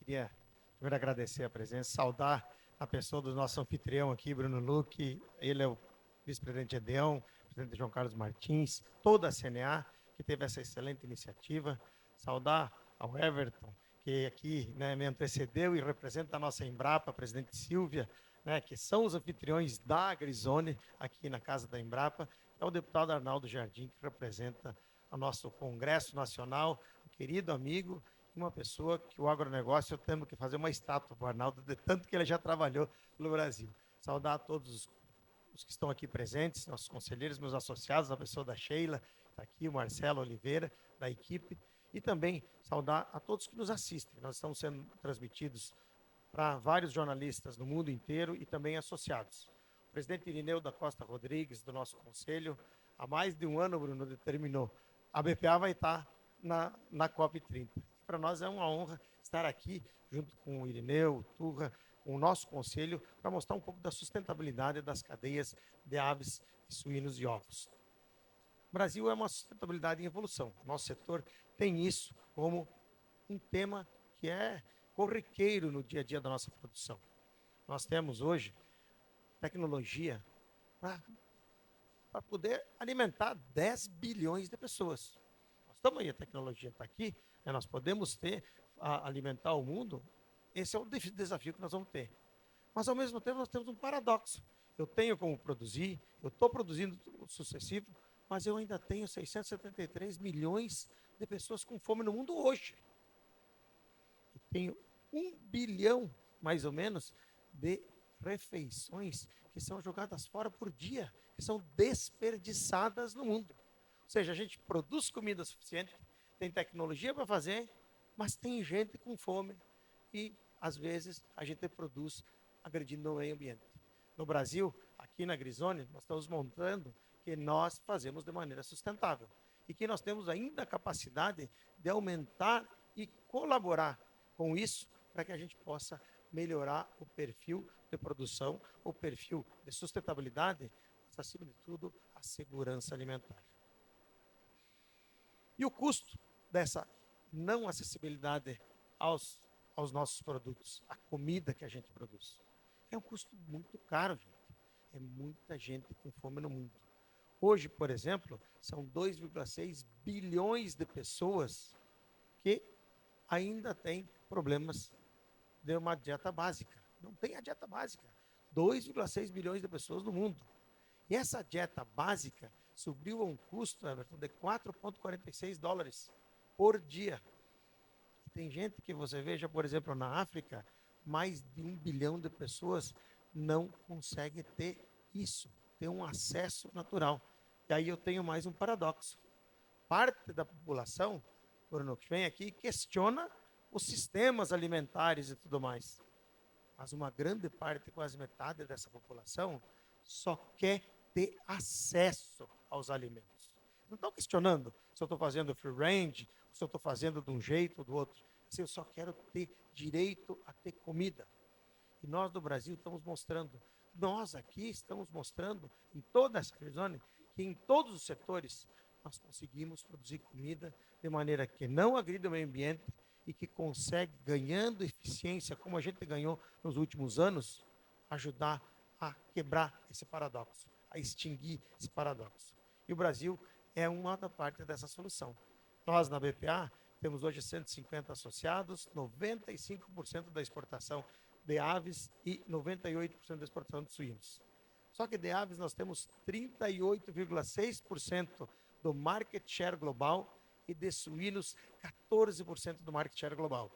queria primeiro agradecer a presença, saudar a pessoa do nosso anfitrião aqui, Bruno Luque. Ele é o vice-presidente Edeão, presidente João Carlos Martins, toda a CNA, que teve essa excelente iniciativa. Saudar ao Everton, que aqui, né, me antecedeu e representa a nossa Embrapa, a presidente Silvia, né, que são os anfitriões da Agrizone, aqui na Casa da Embrapa. É o deputado Arnaldo Jardim, que representa o nosso Congresso Nacional, um querido amigo, uma pessoa que o agronegócio, eu tenho que fazer uma estátua para o Arnaldo, de tanto que ele já trabalhou no Brasil. Saudar a todos os que estão aqui presentes, nossos conselheiros, meus associados, a pessoa da Sheila, está aqui, o Marcelo Oliveira, da equipe, e também saudar a todos que nos assistem. Nós estamos sendo transmitidos para vários jornalistas no mundo inteiro e também associados. O presidente Irineu da Costa Rodrigues, do nosso conselho, há mais de um ano, Bruno, determinou, a BPA vai estar na COP30. Para nós é uma honra estar aqui junto com o Irineu, o Turra, com o nosso conselho, para mostrar um pouco da sustentabilidade das cadeias de aves, suínos e ovos. O Brasil é uma sustentabilidade em evolução. Nosso setor tem isso como um tema que é corriqueiro no dia a dia da nossa produção. Nós temos hoje tecnologia para poder alimentar 10 bilhões de pessoas. Nós estamos aí, a tecnologia está aqui, né, nós podemos alimentar o mundo, esse é o desafio que nós vamos ter. Mas, ao mesmo tempo, nós temos um paradoxo. Eu tenho como produzir, eu estou produzindo sucessivo, mas eu ainda tenho 673 milhões de pessoas com fome no mundo hoje. Eu tenho 1 bilhão, mais ou menos, de refeições que são jogadas fora por dia, que são desperdiçadas no mundo. Ou seja, a gente produz comida suficiente, tem tecnologia para fazer, mas tem gente com fome e, às vezes, a gente produz agredindo o meio ambiente. No Brasil, aqui na Agrizone, nós estamos mostrando que nós fazemos de maneira sustentável e que nós temos ainda a capacidade de aumentar e colaborar com isso para que a gente possa melhorar o perfil de produção, o perfil de sustentabilidade, mas, acima de tudo, a segurança alimentar. E o custo dessa não acessibilidade aos nossos produtos, a comida que a gente produz? É um custo muito caro, gente. É muita gente com fome no mundo. Hoje, por exemplo, são 2,6 bilhões de pessoas que ainda têm problemas de uma dieta básica. Não tem a dieta básica. 2,6 bilhões de pessoas no mundo. E essa dieta básica subiu a um custo, Everton, de 4,46 dólares por dia. E tem gente que você veja, por exemplo, na África, mais de 1 bilhão de pessoas não consegue ter isso, ter um acesso natural. E aí eu tenho mais um paradoxo. Parte da população, Bruno, que vem aqui, questiona os sistemas alimentares e tudo mais. Mas uma grande parte, quase metade dessa população, só quer ter acesso aos alimentos. Não estão questionando se eu estou fazendo free range, se eu estou fazendo de um jeito ou do outro. Se eu só quero ter direito a ter comida. E nós do Brasil estamos mostrando, nós aqui estamos mostrando, em toda essa zona, que em todos os setores nós conseguimos produzir comida de maneira que não agrida o meio ambiente e que consegue, ganhando eficiência, como a gente ganhou nos últimos anos, ajudar a quebrar esse paradoxo, a extinguir esse paradoxo. E o Brasil é uma da parte dessa solução. Nós, na BPA, temos hoje 150 associados, 95% da exportação de aves e 98% da exportação de suínos. Só que de aves nós temos 38,6% do market share global e de suínos 14% do market share global.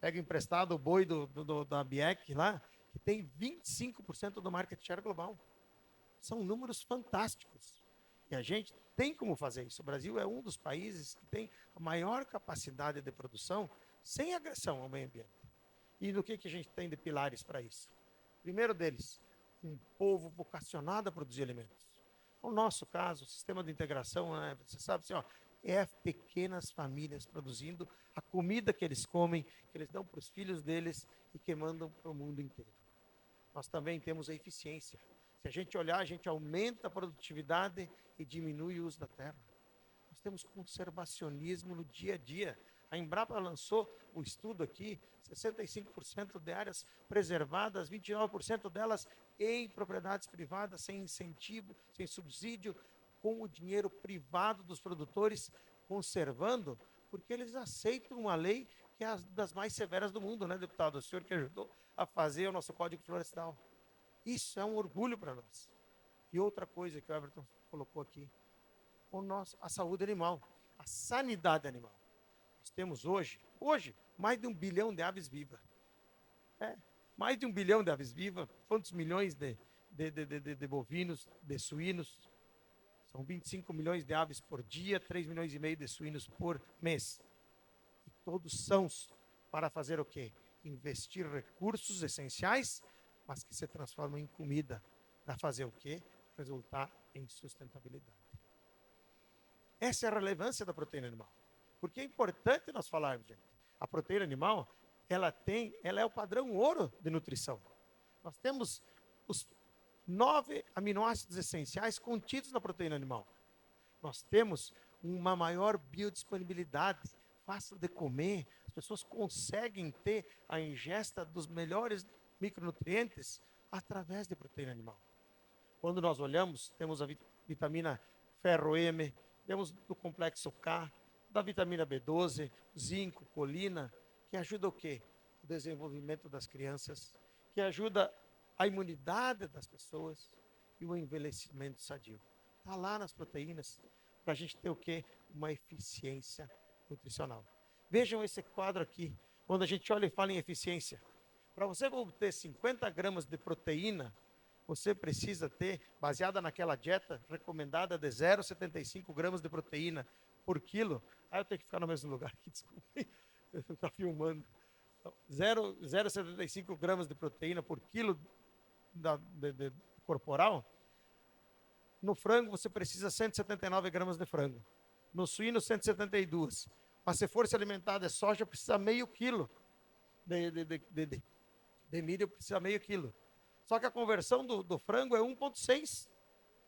Pega emprestado o boi da BIEC lá, que tem 25% do market share global. São números fantásticos. E a gente tem como fazer isso. O Brasil é um dos países que tem a maior capacidade de produção sem agressão ao meio ambiente. E do que a gente tem de pilares para isso? Primeiro deles, um povo vocacionado a produzir alimentos. No nosso caso, o sistema de integração, né, você sabe assim, ó, é pequenas famílias produzindo a comida que eles comem, que eles dão para os filhos deles e que mandam para o mundo inteiro. Nós também temos a eficiência. Se a gente olhar, a gente aumenta a produtividade e diminui o uso da terra. Nós temos conservacionismo no dia a dia. A Embrapa lançou o estudo aqui, 65% de áreas preservadas, 29% delas em propriedades privadas, sem incentivo, sem subsídio, com o dinheiro privado dos produtores conservando, porque eles aceitam uma lei que é das mais severas do mundo, né, deputado? O senhor que ajudou a fazer o nosso Código Florestal. Isso é um orgulho para nós. E outra coisa que o Everton colocou aqui, a saúde animal, a sanidade animal. Nós temos hoje, mais de 1 bilhão de aves vivas. Mais de 1 bilhão de aves vivas, quantos milhões de bovinos, de suínos? São 25 milhões de aves por dia, 3 milhões e meio de suínos por mês. E todos são para fazer o quê? Investir recursos essenciais, mas que se transformam em comida. Para fazer o quê? Resultar em sustentabilidade. Essa é a relevância da proteína animal. Porque é importante nós falarmos, gente. A proteína animal, ela é o padrão ouro de nutrição. Nós temos os 9 aminoácidos essenciais contidos na proteína animal. Nós temos uma maior biodisponibilidade, fácil de comer, as pessoas conseguem ter a ingesta dos melhores micronutrientes através de proteína animal. Quando nós olhamos, temos a vitamina ferro M, temos do complexo K, da vitamina B12, zinco, colina, que ajuda o quê? O desenvolvimento das crianças, que ajuda a imunidade das pessoas e o envelhecimento sadio. Está lá nas proteínas, para a gente ter o quê? Uma eficiência nutricional. Vejam esse quadro aqui, quando a gente olha e fala em eficiência. Para você obter 50 gramas de proteína, você precisa ter, baseada naquela dieta recomendada de 0,75 gramas de proteína por quilo. Eu tenho que ficar no mesmo lugar aqui, desculpe, está filmando. 0,75 gramas de proteína por quilo corporal. No frango, você precisa 179 gramas de frango. No suíno, 172. Mas se for se alimentar de soja, precisa meio quilo. De milho, precisa meio quilo. Só que a conversão do frango é 1,6.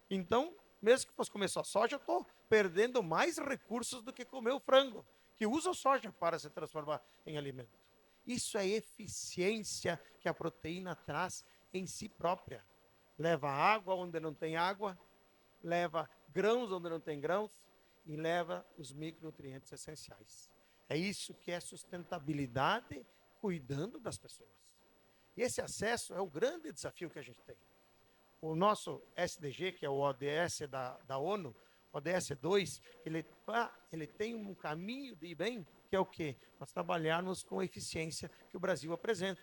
Então, mesmo que fosse comer só soja, eu estou perdendo mais recursos do que comer o frango, que usa a soja para se transformar em alimento. Isso é eficiência que a proteína traz em si própria. Leva água onde não tem água, leva grãos onde não tem grãos e leva os micronutrientes essenciais. É isso que é sustentabilidade, cuidando das pessoas. E esse acesso é o grande desafio que a gente tem. O nosso SDG, que é o ODS da ONU, o ODS 2, ele tem um caminho de bem, que é o quê? Nós trabalharmos com a eficiência que o Brasil apresenta.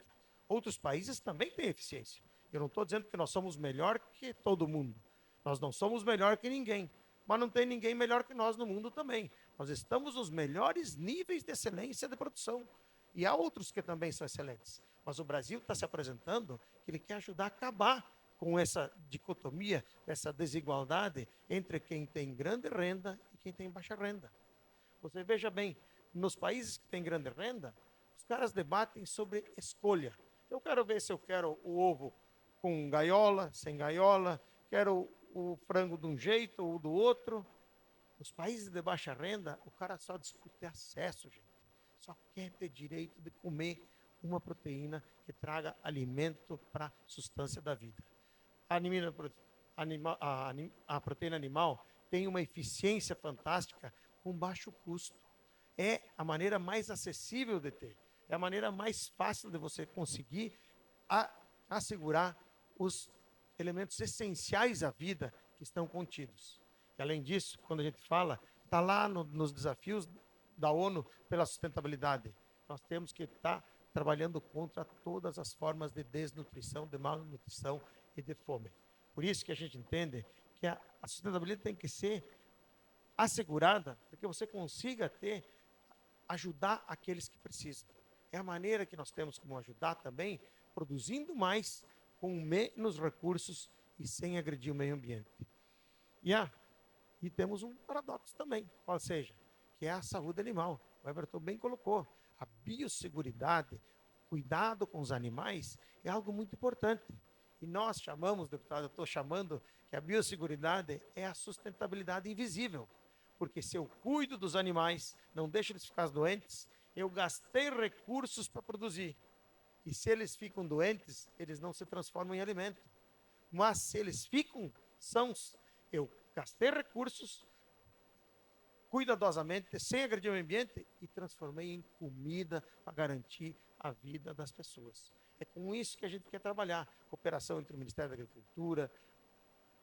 Outros países também têm eficiência. Eu não estou dizendo que nós somos melhor que todo mundo. Nós não somos melhor que ninguém. Mas não tem ninguém melhor que nós no mundo também. Nós estamos nos melhores níveis de excelência de produção. E há outros que também são excelentes. Mas o Brasil está se apresentando que ele quer ajudar a acabar com essa dicotomia, essa desigualdade entre quem tem grande renda e quem tem baixa renda. Você veja bem, nos países que têm grande renda, os caras debatem sobre escolha. Eu quero ver se eu quero o ovo com gaiola, sem gaiola, quero o frango de um jeito ou do outro. Nos países de baixa renda, o cara só discute acesso, gente. Só quer ter direito de comer uma proteína que traga alimento para a substância da vida. A proteína animal tem uma eficiência fantástica com baixo custo. É a maneira mais acessível de ter. É a maneira mais fácil de você conseguir assegurar os elementos essenciais à vida que estão contidos. E, além disso, quando a gente fala, está lá nos desafios da ONU pela sustentabilidade. Nós temos que estar trabalhando contra todas as formas de desnutrição, de malnutrição e de fome. Por isso que a gente entende que a sustentabilidade tem que ser assegurada para que você consiga ajudar aqueles que precisam. É a maneira que nós temos como ajudar também, produzindo mais, com menos recursos e sem agredir o meio ambiente. E temos um paradoxo também, ou seja, que é a saúde animal. O Everton bem colocou. A biosseguridade, cuidado com os animais, é algo muito importante. E nós chamamos, deputado, eu estou chamando que a biosseguridade é a sustentabilidade invisível. Porque se eu cuido dos animais, não deixo eles ficar doentes, eu gastei recursos para produzir. E se eles ficam doentes, eles não se transformam em alimento. Mas se eles ficam sãos, eu gastei recursos cuidadosamente, sem agredir o meio ambiente, e transformei em comida para garantir a vida das pessoas. É com isso que a gente quer trabalhar. Cooperação entre o Ministério da Agricultura,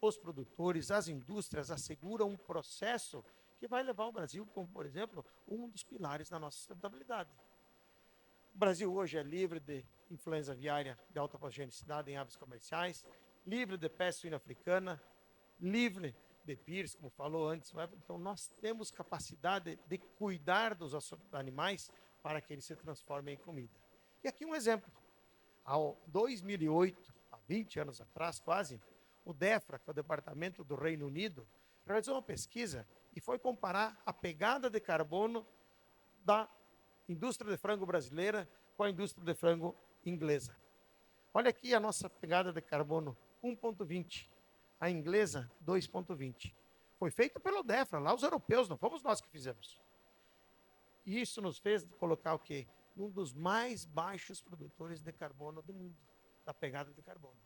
os produtores, as indústrias, asseguram um processo que vai levar o Brasil, como, por exemplo, um dos pilares da nossa sustentabilidade. O Brasil hoje é livre de influenza aviária de alta patogenicidade em aves comerciais, livre de peste suína africana, livre de PIRS, como falou antes. Então, nós temos capacidade de cuidar dos animais para que eles se transformem em comida. E aqui um exemplo. Em 2008, há 20 anos atrás quase, o DEFRA, que é o Departamento do Reino Unido, realizou uma pesquisa e foi comparar a pegada de carbono da indústria de frango brasileira com a indústria de frango inglesa. Olha aqui a nossa pegada de carbono, 1,20. A inglesa, 2,20. Foi feito pelo DEFRA, lá os europeus, não fomos nós que fizemos. E isso nos fez colocar o quê? Um dos mais baixos produtores de carbono do mundo, da pegada de carbono.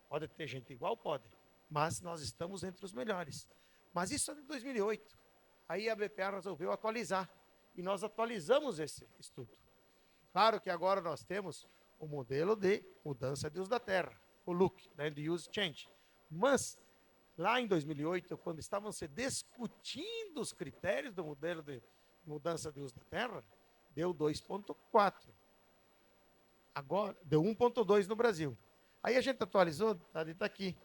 Pode ter gente igual? Pode. Mas nós estamos entre os melhores. Mas isso é de 2008. Aí a BPA resolveu atualizar. E nós atualizamos esse estudo. Claro que agora nós temos o modelo de mudança de uso da terra, o LUC, Land Use Change. Mas, lá em 2008, quando estavam se discutindo os critérios do modelo de mudança de uso da terra, deu 2,4. Agora, deu 1,2 no Brasil. Aí a gente atualizou, está aqui.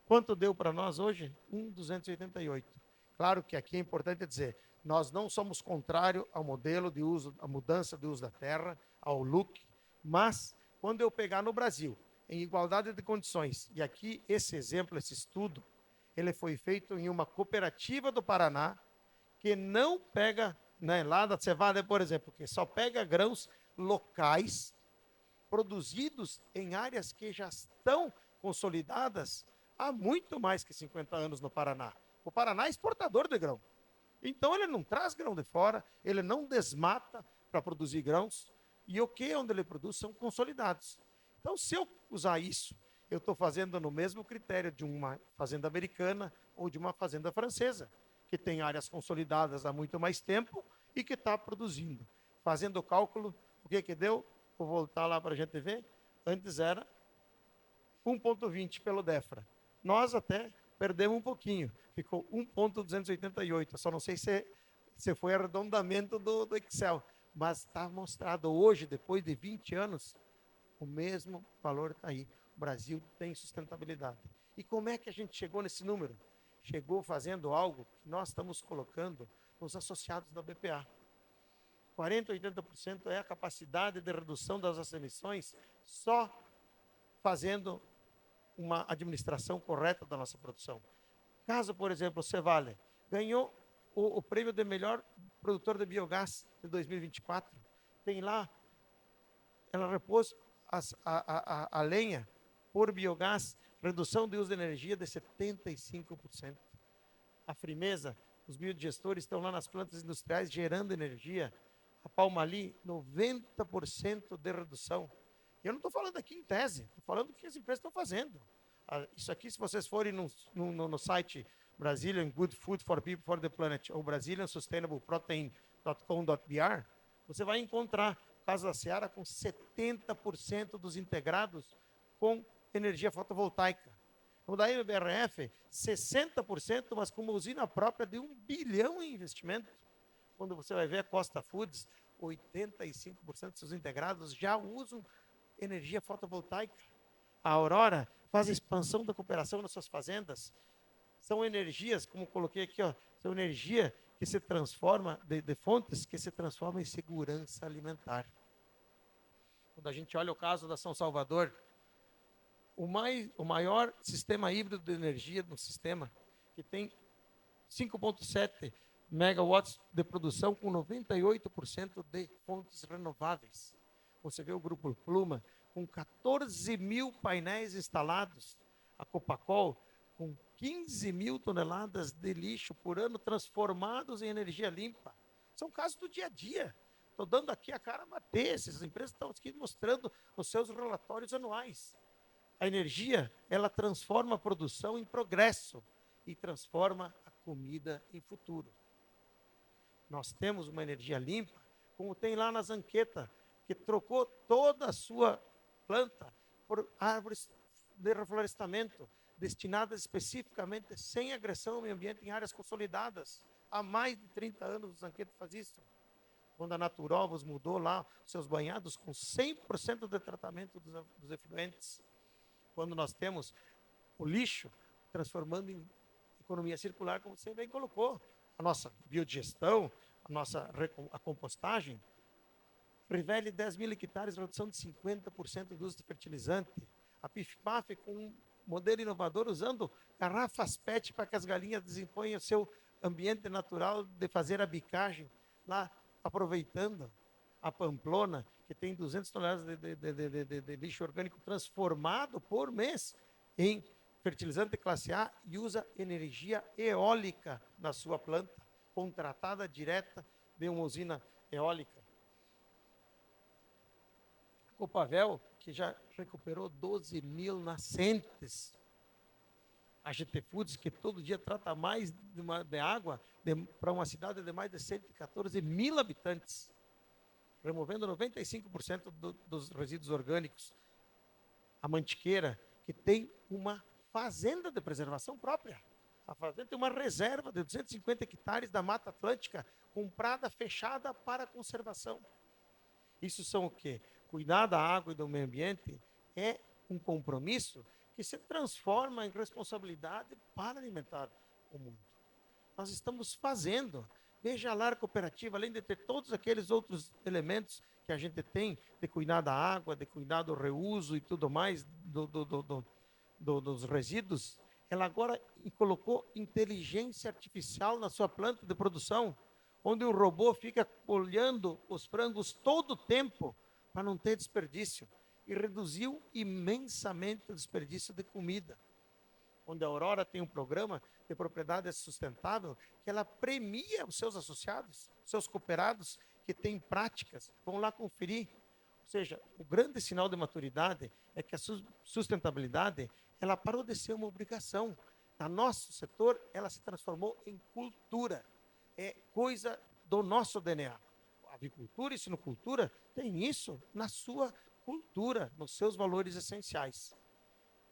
Quanto deu para nós hoje? 1,288. Claro que aqui é importante dizer, nós não somos contrários ao modelo de uso, à mudança de uso da terra, ao LUC, mas quando eu pegar no Brasil, em igualdade de condições, e aqui esse exemplo, esse estudo, ele foi feito em uma cooperativa do Paraná, que não pega, né, lá da Cevada, por exemplo, que só pega grãos locais, produzidos em áreas que já estão consolidadas há muito mais que 50 anos no Paraná. O Paraná é exportador de grão. Então ele não traz grão de fora, ele não desmata para produzir grãos, e o que onde ele produz são consolidados. Então, se eu usar isso, eu estou fazendo no mesmo critério de uma fazenda americana ou de uma fazenda francesa, que tem áreas consolidadas há muito mais tempo e que está produzindo. Fazendo o cálculo, o que deu? Vou voltar lá para a gente ver. Antes era 1,20 pelo DEFRA. Nós até perdemos um pouquinho. Ficou 1,288. Só não sei se foi arredondamento do Excel. Mas está mostrado hoje, depois de 20 anos, o mesmo valor está aí. O Brasil tem sustentabilidade. E como é que a gente chegou nesse número? Chegou fazendo algo que nós estamos colocando nos associados da BPA. 40% a 80% é a capacidade de redução das nossas emissões só fazendo uma administração correta da nossa produção. Caso, por exemplo, o Cevale ganhou o prêmio de melhor produtor de biogás de 2024, tem lá, ela repôs a lenha por biogás, redução de uso de energia de 75%. A Frimeza, os biodigestores estão lá nas plantas industriais gerando energia. A Palmali, 90% de redução. Eu não estou falando aqui em tese, estou falando o que as empresas estão fazendo. Isso aqui, se vocês forem no site Brazilian Good Food for People for the Planet ou Brazilian Sustainable Protein.com.br, você vai encontrar Casa da Seara com 70% dos integrados com energia fotovoltaica. O da MBRF, 60%, mas com uma usina própria de 1 bilhão em investimento. Quando você vai ver a Costa Foods, 85% dos seus integrados já usam energia fotovoltaica. A Aurora faz a expansão da cooperação nas suas fazendas. São energias, como coloquei aqui, são energia que se transforma, de fontes que se transformam em segurança alimentar. Quando a gente olha o caso da São Salvador, o maior sistema híbrido de energia no sistema, que tem 5,7 megawatts de produção com 98% de fontes renováveis. Você vê o Grupo Pluma com 14 mil painéis instalados, a Copacol com 15 mil toneladas de lixo por ano transformados em energia limpa. São casos do dia a dia. Estou dando aqui a cara a bater. Essas empresas estão aqui mostrando nos seus relatórios anuais. A energia, ela transforma a produção em progresso e transforma a comida em futuro. Nós temos uma energia limpa, como tem lá na Zanqueta, que trocou toda a sua planta por árvores de reflorestamento, destinadas especificamente sem agressão ao meio ambiente em áreas consolidadas. Há mais de 30 anos o Zanqueta faz isso. Quando a Naturovos mudou lá seus banhados com 100% de tratamento dos efluentes. Quando nós temos o lixo transformando em economia circular, como você bem colocou, a nossa biodigestão, a compostagem, Revele 10 mil hectares, redução de 50% do uso de fertilizante. A PIF-PAF com um modelo inovador usando garrafas PET para que as galinhas desempenhem o seu ambiente natural de fazer a bicagem, lá aproveitando a Pamplona, que tem 200 toneladas de lixo orgânico transformado por mês em fertilizante classe A e usa energia eólica na sua planta, contratada direta de uma usina eólica. Copavel, que já recuperou 12 mil nascentes. A GT Foods, que todo dia trata mais de água para uma cidade de mais de 114 mil habitantes, removendo 95% dos resíduos orgânicos. A Mantiqueira, que tem uma fazenda de preservação própria. A fazenda tem uma reserva de 250 hectares da Mata Atlântica, comprada, fechada para conservação. Isso são o quê? Cuidar da água e do meio ambiente é um compromisso que se transforma em responsabilidade para alimentar o mundo. Nós estamos fazendo. Veja lá a cooperativa, além de ter todos aqueles outros elementos que a gente tem, de cuidar da água, de cuidar do reuso e tudo mais, dos resíduos, ela agora colocou inteligência artificial na sua planta de produção, onde o robô fica olhando os frangos todo o tempo para não ter desperdício, e reduziu imensamente o desperdício de comida. Onde a Aurora tem um programa de propriedade sustentável que ela premia os seus associados, seus cooperados que têm práticas, vão lá conferir. Ou seja, o grande sinal de maturidade é que a sustentabilidade, ela parou de ser uma obrigação. No nosso setor, ela se transformou em cultura. É coisa do nosso DNA. A avicultura e sinocultura tem isso na sua cultura, nos seus valores essenciais.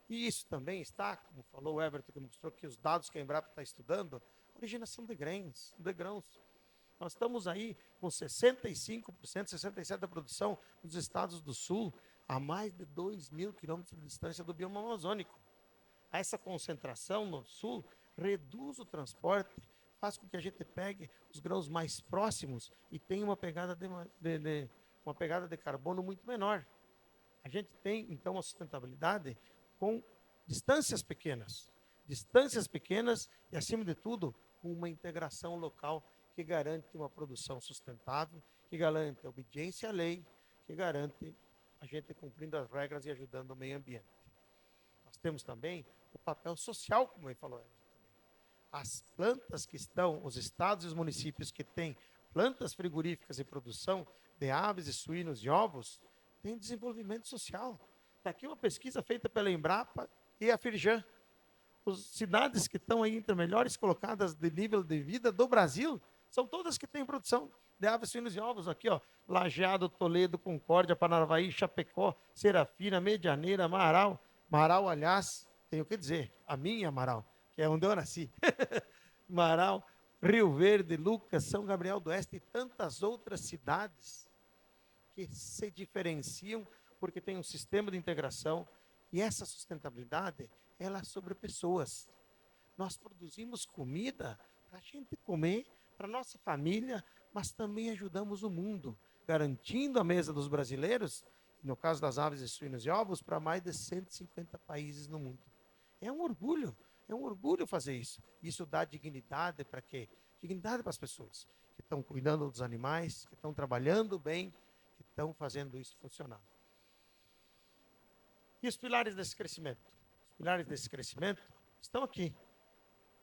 E isso também está, como falou o Everton, que mostrou que os dados que a Embrapa está estudando, originação de grãos. Nós estamos aí com 65%, 67% da produção nos estados do Sul, a mais de 2 mil quilômetros de distância do bioma amazônico. Essa concentração no Sul reduz o transporte, faz com que a gente pegue os grãos mais próximos e tenha uma pegada de carbono muito menor. A gente tem, então, a sustentabilidade com distâncias pequenas e, acima de tudo, com uma integração local que garante uma produção sustentável, que garante a obediência à lei, que garante a gente cumprindo as regras e ajudando o meio ambiente. Nós temos também o papel social, como ele falou. As plantas que estão, os estados e os municípios que têm plantas frigoríficas e produção de aves e suínos e ovos, têm desenvolvimento social. Está aqui uma pesquisa feita pela Embrapa e a Firjan. As cidades que estão aí entre melhores colocadas de nível de vida do Brasil são todas que têm produção de aves, suínos e ovos. Aqui, ó, Lajeado, Toledo, Concórdia, Paranavaí, Chapecó, Serafina, Medianeira, Marau. Marau, aliás, tenho que dizer, a minha Marau, que é onde eu nasci. Marau, Rio Verde, Lucas, São Gabriel do Oeste e tantas outras cidades que se diferenciam porque tem um sistema de integração, e essa sustentabilidade, ela é sobre pessoas. Nós produzimos comida para a gente comer, para a nossa família, mas também ajudamos o mundo, garantindo a mesa dos brasileiros, no caso das aves e suínos e ovos, para mais de 150 países no mundo. É um orgulho fazer isso. Isso dá dignidade para quê? Dignidade para as pessoas que estão cuidando dos animais, que estão trabalhando bem, que estão fazendo isso funcionar. E os pilares desse crescimento? Os pilares desse crescimento estão aqui.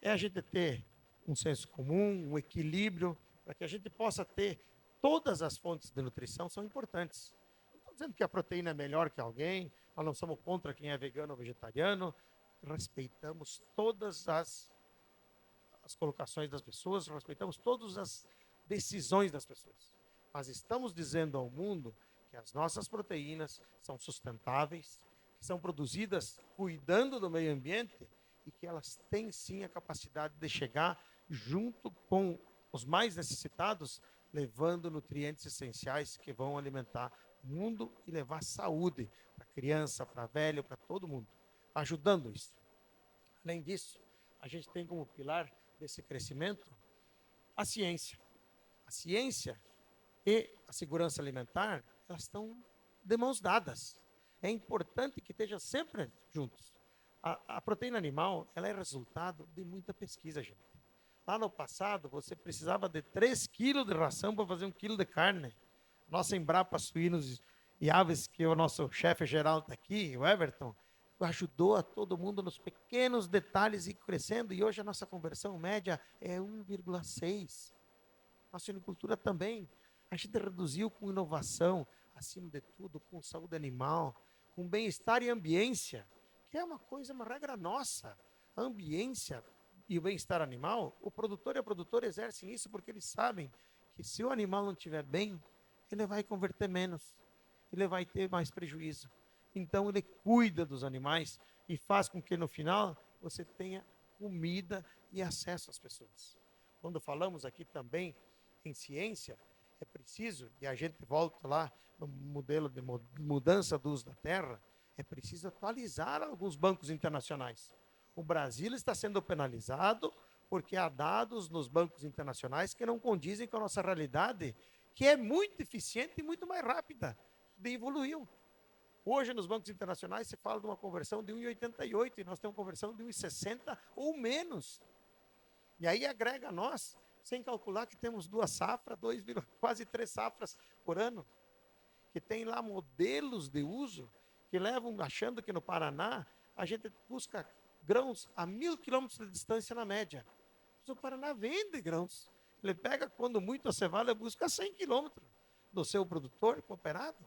É a gente ter um senso comum, um equilíbrio, para que a gente possa ter todas as fontes de nutrição são importantes. Não estou dizendo que a proteína é melhor que alguém, nós não somos contra quem é vegano ou vegetariano, respeitamos todas as colocações das pessoas, respeitamos todas as decisões das pessoas. Mas estamos dizendo ao mundo que as nossas proteínas são sustentáveis, que são produzidas cuidando do meio ambiente e que elas têm sim a capacidade de chegar junto com os mais necessitados, levando nutrientes essenciais que vão alimentar o mundo e levar saúde para criança, para velho, para todo mundo, ajudando isso. Além disso, a gente tem como pilar desse crescimento a ciência. A ciência e a segurança alimentar, elas estão de mãos dadas. É importante que esteja sempre juntos. A proteína animal, ela é resultado de muita pesquisa, gente. Lá no passado, você precisava de 3 quilos de ração para fazer 1 quilo de carne. Nossa Embrapa Suínos e Aves, que o nosso chefe geral está aqui, o Everton, ajudou a todo mundo nos pequenos detalhes e crescendo. E hoje a nossa conversão média é 1,6. Nossa suinocultura também. A gente reduziu com inovação, acima de tudo, com saúde animal, com bem-estar e ambiência, que é uma coisa, uma regra nossa. A ambiência e o bem-estar animal, o produtor e a produtora exercem isso porque eles sabem que se o animal não estiver bem, ele vai converter menos, ele vai ter mais prejuízo. Então ele cuida dos animais e faz com que no final você tenha comida e acesso às pessoas. Quando falamos aqui também em ciência, é preciso, e a gente volta lá no modelo de mudança do uso da terra, é preciso atualizar alguns bancos internacionais. O Brasil está sendo penalizado porque há dados nos bancos internacionais que não condizem com a nossa realidade, que é muito eficiente e muito mais rápida de evoluir. Hoje, nos bancos internacionais, se fala de uma conversão de 1,88 e nós temos uma conversão de 1,60 ou menos. E aí agrega a nós, sem calcular que temos 2 safras, quase 3 safras por ano, que tem lá modelos de uso que levam, achando que no Paraná a gente busca grãos a 1.000 quilômetros de distância na média. Mas o Paraná vende grãos. Ele pega, quando muito a cevada, busca 100 quilômetros do seu produtor cooperado.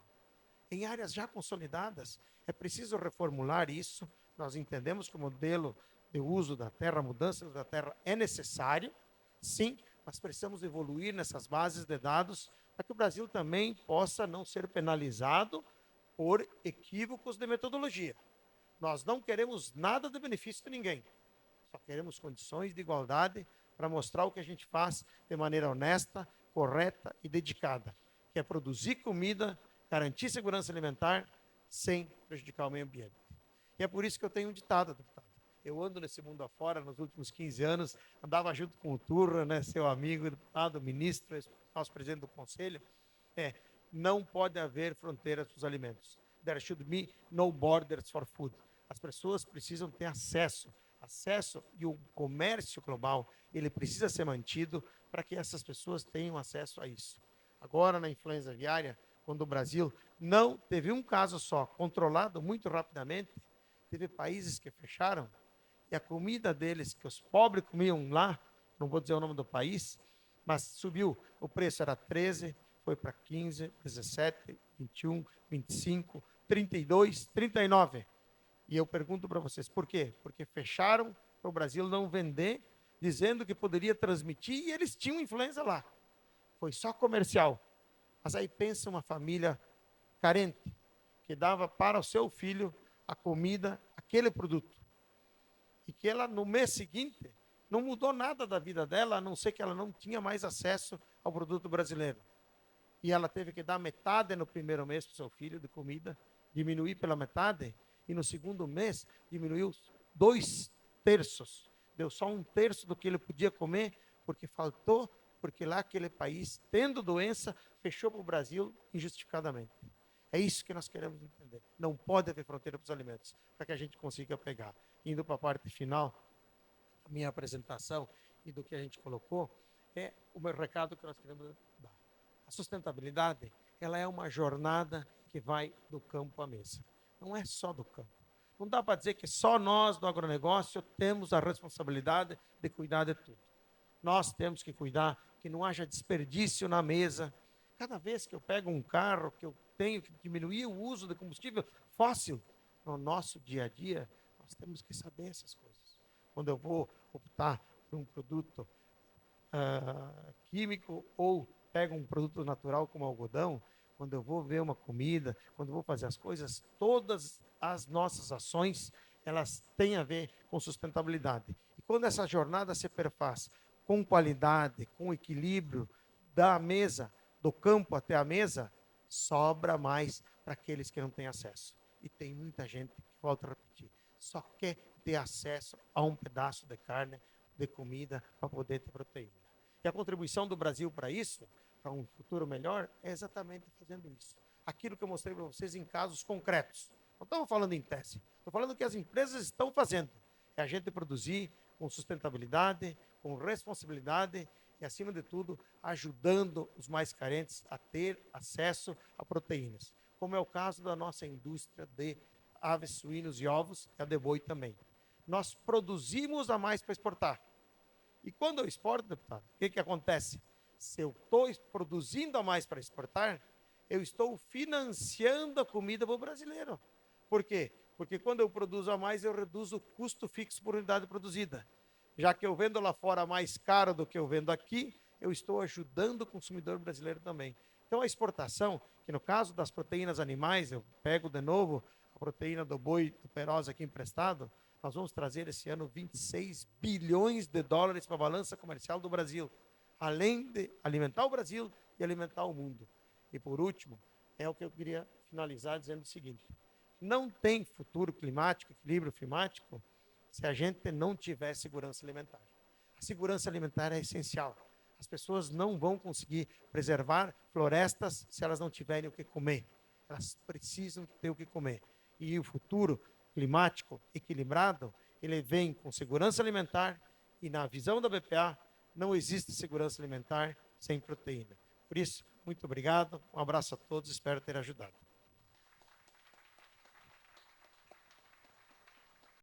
Em áreas já consolidadas, é preciso reformular isso. Nós entendemos que o modelo de uso da terra, a mudança da terra é necessário, sim, mas precisamos evoluir nessas bases de dados para que o Brasil também possa não ser penalizado por equívocos de metodologia. Nós não queremos nada de benefício de ninguém, só queremos condições de igualdade para mostrar o que a gente faz de maneira honesta, correta e dedicada, que é produzir comida, garantir segurança alimentar sem prejudicar o meio ambiente. E é por isso que eu tenho um ditado, deputado. Eu ando nesse mundo afora nos últimos 15 anos, andava junto com o Turra, né, seu amigo, deputado, ministro, nosso presidente do conselho. Não pode haver fronteiras para os alimentos. There should be no borders for food. As pessoas precisam ter acesso e o comércio global, ele precisa ser mantido para que essas pessoas tenham acesso a isso. Agora, na influenza aviária, quando o Brasil não teve um caso só, controlado muito rapidamente, teve países que fecharam, e a comida deles, que os pobres comiam lá, não vou dizer o nome do país, mas subiu, o preço era 13, foi para 15, 17, 21, 25, 32, 39. E eu pergunto para vocês, por quê? Porque fecharam para o Brasil não vender, dizendo que poderia transmitir, e eles tinham influenza lá. Foi só comercial. Mas aí pensa uma família carente, que dava para o seu filho a comida, aquele produto. E que ela, no mês seguinte, não mudou nada da vida dela, a não ser que ela não tinha mais acesso ao produto brasileiro. E ela teve que dar metade no primeiro mês para o seu filho de comida, diminuir pela metade, e no segundo mês diminuiu 2/3. Deu só 1/3 do que ele podia comer, porque faltou, porque lá aquele país, tendo doença, fechou para o Brasil injustificadamente. É isso que nós queremos entender. Não pode haver fronteira para os alimentos, para que a gente consiga pegar. Indo para a parte final, a minha apresentação e do que a gente colocou, é o meu recado que nós queremos dar. A sustentabilidade, ela é uma jornada que vai do campo à mesa. Não é só do campo. Não dá para dizer que só nós do agronegócio temos a responsabilidade de cuidar de tudo. Nós temos que cuidar que não haja desperdício na mesa. Cada vez que eu pego um carro, que eu tenho que diminuir o uso de combustível fóssil no nosso dia a dia, nós temos que saber essas coisas. Quando eu vou optar por um produto químico ou pego um produto natural como algodão, quando eu vou ver uma comida, quando eu vou fazer as coisas, todas as nossas ações, elas têm a ver com sustentabilidade. E quando essa jornada se perfaz com qualidade, com equilíbrio da mesa, do campo até a mesa, sobra mais para aqueles que não têm acesso. E tem muita gente, volto a repetir, só quer ter acesso a um pedaço de carne, de comida, para poder ter proteína. E a contribuição do Brasil para isso, para um futuro melhor, é exatamente fazendo isso. Aquilo que eu mostrei para vocês em casos concretos. Não estamos falando em tese. Estou falando que as empresas estão fazendo. É a gente produzir com sustentabilidade, com responsabilidade e, acima de tudo, ajudando os mais carentes a ter acesso a proteínas. Como é o caso da nossa indústria de aves, suínos e ovos, e a de boi também. Nós produzimos a mais para exportar. E quando eu exporto, deputado, o que acontece? Se eu estou produzindo a mais para exportar, eu estou financiando a comida para o brasileiro. Por quê? Porque quando eu produzo a mais, eu reduzo o custo fixo por unidade produzida. Já que eu vendo lá fora mais caro do que eu vendo aqui, eu estou ajudando o consumidor brasileiro também. Então, a exportação, que no caso das proteínas animais, eu pego de novo a proteína do boi do Perosa aqui emprestado, nós vamos trazer esse ano 26 bilhões de dólares para a balança comercial do Brasil, além de alimentar o Brasil e alimentar o mundo. E por último, é o que eu queria finalizar dizendo o seguinte: não tem futuro climático, equilíbrio climático, se a gente não tiver segurança alimentar. A segurança alimentar é essencial. As pessoas não vão conseguir preservar florestas se elas não tiverem o que comer. Elas precisam ter o que comer. E o futuro climático equilibrado, ele vem com segurança alimentar e, na visão da BPA, não existe segurança alimentar sem proteína. Por isso, muito obrigado, um abraço a todos, espero ter ajudado.